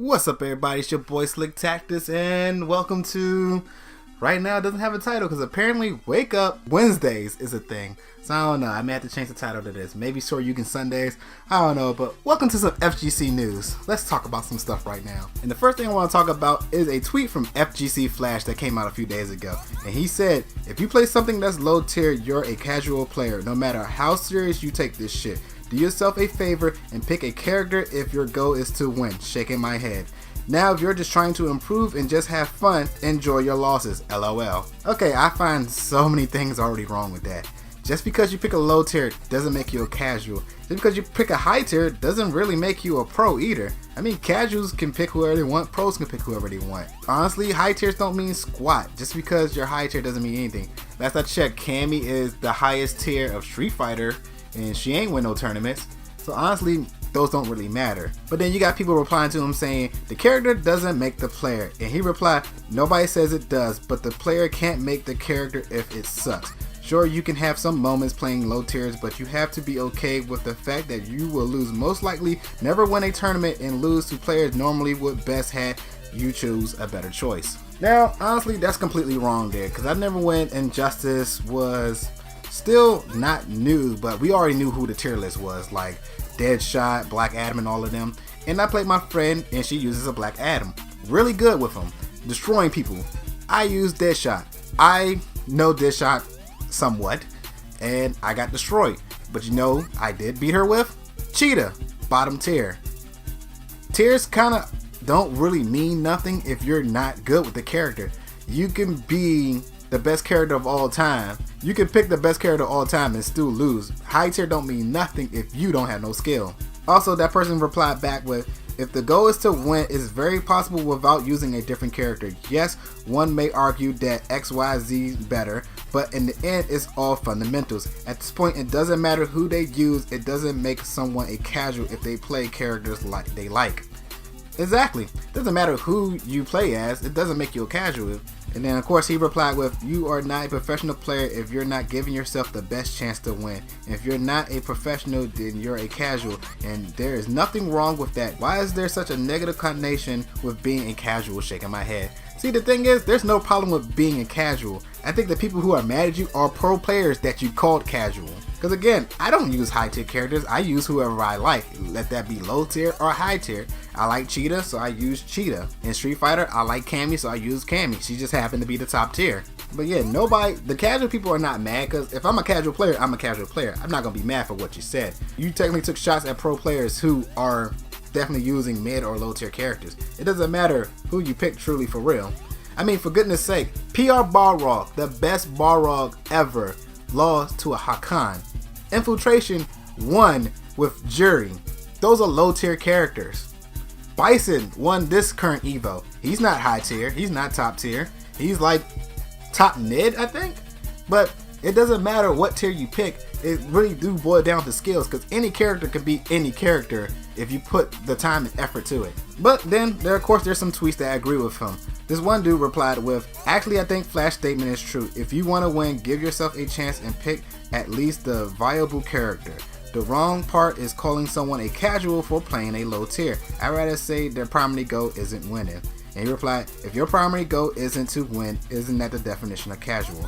What's up, everybody? It's your boy Slick Tactus, and welcome to... Right now, it doesn't have a title because apparently Wake Up Wednesdays is a thing. So I don't know. I may have to change the title to this. Maybe Sure You Can Sundays. I don't know. But welcome to some FGC news. Let's talk about some stuff right now. And the first thing I want to talk about is a tweet from FGC Flash that came out a few days ago. And he said, if you play something that's low tier, you're a casual player. No matter how serious you take this shit. Do yourself a favor and pick a character if your goal is to win. Shaking my head. Now, if you're just trying to improve and just have fun, enjoy your losses. LOL. Okay, I find so many things already wrong with that. Just because you pick a low tier doesn't make you a casual. Just because you pick a high tier doesn't really make you a pro either. I mean, casuals can pick whoever they want, pros can pick whoever they want. Honestly, high tiers don't mean squat. Just because you're high tier doesn't mean anything. Last I checked, Cammy is the highest tier of Street Fighter, and she ain't win no tournaments. So honestly, those don't really matter. But then you got people replying to him saying, the character doesn't make the player. And he replied, nobody says it does, but the player can't make the character if it sucks. Sure, you can have some moments playing low tiers, but you have to be okay with the fact that you will lose, most likely never win a tournament, and lose to players normally would best had you choose a better choice. Now, honestly, that's completely wrong there, because I never went Injustice was still not new, but we already knew who the tier list was, like Deadshot, Black Adam, and all of them. And I played my friend, and she uses a Black Adam. Really good with him, destroying people. I use Deadshot. I know Deadshot somewhat, and I got destroyed. But you know, I did beat her with Cheetah, bottom tier. Tiers kind of don't really mean nothing if you're not good with the character. You can be the best character of all time. You can pick the best character of all time and still lose. High tier don't mean nothing if you don't have no skill. Also, that person replied back with, if the goal is to win, it's very possible without using a different character. Yes, one may argue that XYZ is better, but in the end, it's all fundamentals. At this point, it doesn't matter who they use. It doesn't make someone a casual if they play characters like they like. Exactly. It doesn't matter who you play as. It doesn't make you a casual. And then of course he replied with, you are not a professional player if you're not giving yourself the best chance to win. If you're not a professional, then you're a casual, and there is nothing wrong with that. Why is there such a negative connotation with being a casual? Shaking my head. See, the thing is, there's no problem with being a casual. I think the people who are mad at you are pro players that you called casual. Because again, I don't use high tier characters, I use whoever I like. Let that be low tier or high tier. I like Cheetah, so I use Cheetah. In Street Fighter, I like Cammy, so I use Cammy. She just happened to be the top tier. But yeah, the casual people are not mad, because if I'm a casual player, I'm a casual player. I'm not going to be mad for what you said. You technically took shots at pro players who are definitely using mid or low tier characters. It doesn't matter who you pick truly for real. I mean, for goodness sake, PR Balrog, the best Balrog ever, lost to a Hakan. Infiltration won with Jury. Those are low tier characters. Bison won this current Evo. He's not high tier, he's not top tier. He's like top mid, I think. But it doesn't matter what tier you pick. It really do boil down to skills, because any character can be any character if you put the time and effort to it. But then there's some tweets that I agree with him. This one dude replied with, actually I think Flash's statement is true. If you want to win, give yourself a chance and pick at least the viable character. The wrong part is calling someone a casual for playing a low tier. I'd rather say their primary goal isn't winning. And he replied, if your primary goal isn't to win, isn't that the definition of casual?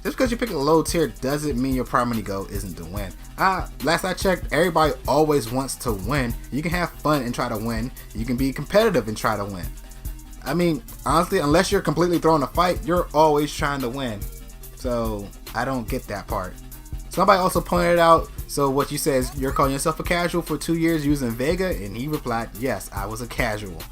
Just because you pick a low tier doesn't mean your primary goal isn't to win. Last I checked, everybody always wants to win. You can have fun and try to win. You can be competitive and try to win. I mean, honestly, unless you're completely throwing a fight, you're always trying to win. So, I don't get that part. Somebody also pointed out, so what you said is you're calling yourself a casual for 2 years using Vega? And he replied, yes, I was a casual.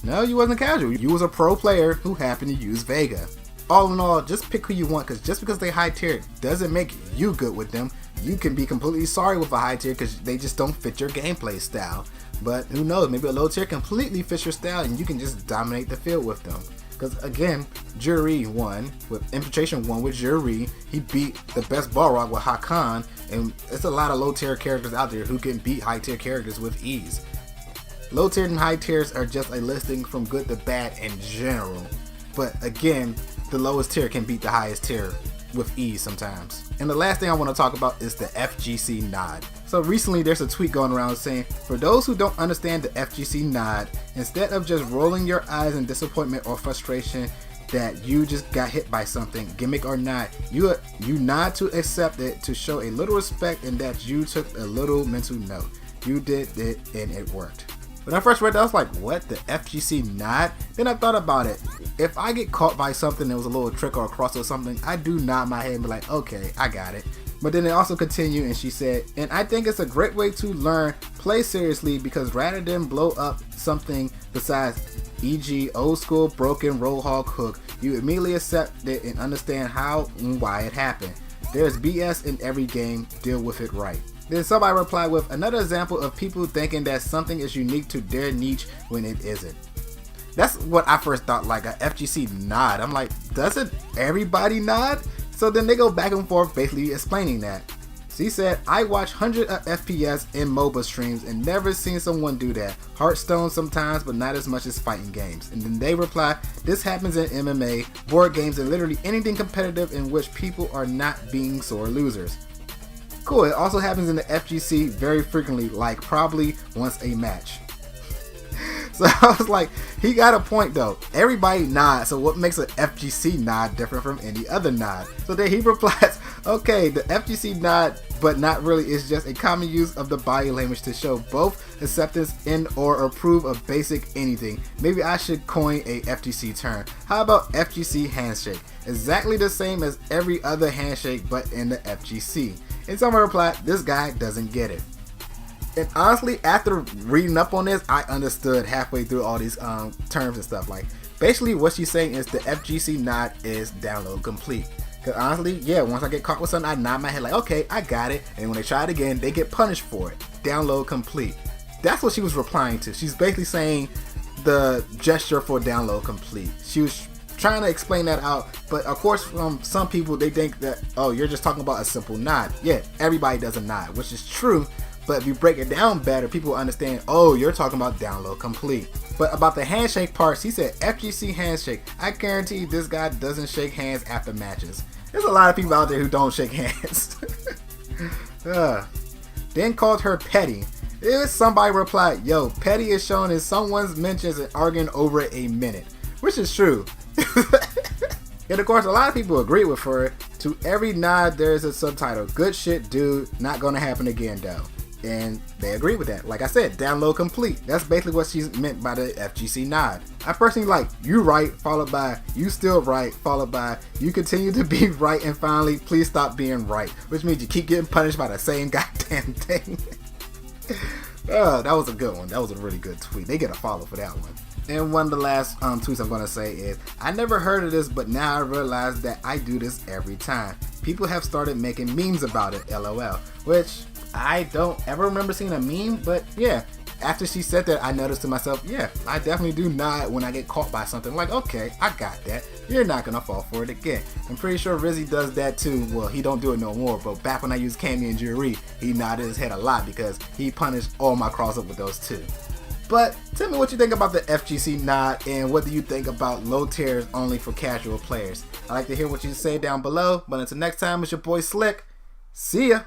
No, you wasn't casual. You was a pro player who happened to use Vega. All in all, just pick who you want, because just because they high tier doesn't make you good with them. You can be completely sorry with a high tier because they just don't fit your gameplay style. But who knows, maybe a low tier completely fits your style and you can just dominate the field with them. Because again, Jury won with Infiltration won with Jury. He beat the best Balrog with Hakan, and it's a lot of low tier characters out there who can beat high tier characters with ease. Low tier and high tiers are just a listing from good to bad in general. But again, the lowest tier can beat the highest tier with ease sometimes. And the last thing I want to talk about is the FGC nod. So recently there's a tweet going around saying, for those who don't understand the FGC nod, instead of just rolling your eyes in disappointment or frustration that you just got hit by something, gimmick or not, you nod to accept it, to show a little respect, and that you took a little mental note. You did it and it worked. When I first read that, I was like, what? The FGC nod? Then I thought about it. If I get caught by something that was a little trick or a cross or something, I do nod my head and be like, okay, I got it. But then it also continued and she said, and I think it's a great way to learn, play seriously, because rather than blow up something besides, e.g. old school broken roadhog hook, you immediately accept it and understand how and why it happened. There's BS in every game, deal with it right. Then somebody replied with another example of people thinking that something is unique to their niche when it isn't. That's what I first thought, like a FGC nod. I'm like, doesn't everybody nod? So then they go back and forth basically explaining that. She said, I watch hundreds of FPS in MOBA streams and never seen someone do that. Hearthstone sometimes, but not as much as fighting games. And then they reply, this happens in MMA, board games, and literally anything competitive in which people are not being sore losers. Cool, it also happens in the FGC very frequently, like probably once a match. So I was like, he got a point though. Everybody nods, so what makes an FGC nod different from any other nod? So then he replies, okay, the FGC nod, but not really, is just a common use of the body language to show both acceptance in or approve of basic anything. Maybe I should coin a FGC term. How about FGC handshake? Exactly the same as every other handshake, but in the FGC. And someone replied, this guy doesn't get it. And honestly, after reading up on this, I understood halfway through all these terms and stuff. Like, basically what she's saying is the FGC nod is download complete. Because honestly, yeah, once I get caught with something, I nod my head like, okay, I got it. And when they try it again, they get punished for it. Download complete. That's what she was replying to. She's basically saying the gesture for download complete. She was trying to explain that out, but of course from some people they think that, oh, you're just talking about a simple nod. Yeah, everybody does a nod, which is true, but if you break it down better, people understand, oh, you're talking about download complete. But about the handshake part, she said FGC handshake. I guarantee this guy doesn't shake hands after matches. There's a lot of people out there who don't shake hands. Then called her petty. Somebody replied, yo, petty is shown in someone's mentions and arguing over a minute, which is true. And of course, a lot of people agree with her. To every nod, there is a subtitle. Good shit, dude. Not gonna happen again, though. And they agree with that. Like I said, download complete. That's basically what she's meant by the FGC nod. I personally like you right, followed by you still right, followed by you continue to be right, and finally, please stop being right. Which means you keep getting punished by the same goddamn thing. That was a good one. That was a really good tweet. They get a follow for that one. And one of the last tweets I'm going to say is, I never heard of this, but now I realize that I do this every time. People have started making memes about it, LOL. Which, I don't ever remember seeing a meme, but yeah. After she said that, I noticed to myself, yeah, I definitely do nod when I get caught by something. Like, okay, I got that. You're not going to fall for it again. I'm pretty sure Rizzy does that too. Well, he don't do it no more, but back when I used Cammy and Jury, he nodded his head a lot because he punished all my cross-up with those two. But tell me what you think about the FGC nod, and what do you think about low tiers only for casual players? I'd like to hear what you say down below, but until next time, it's your boy Slick. See ya!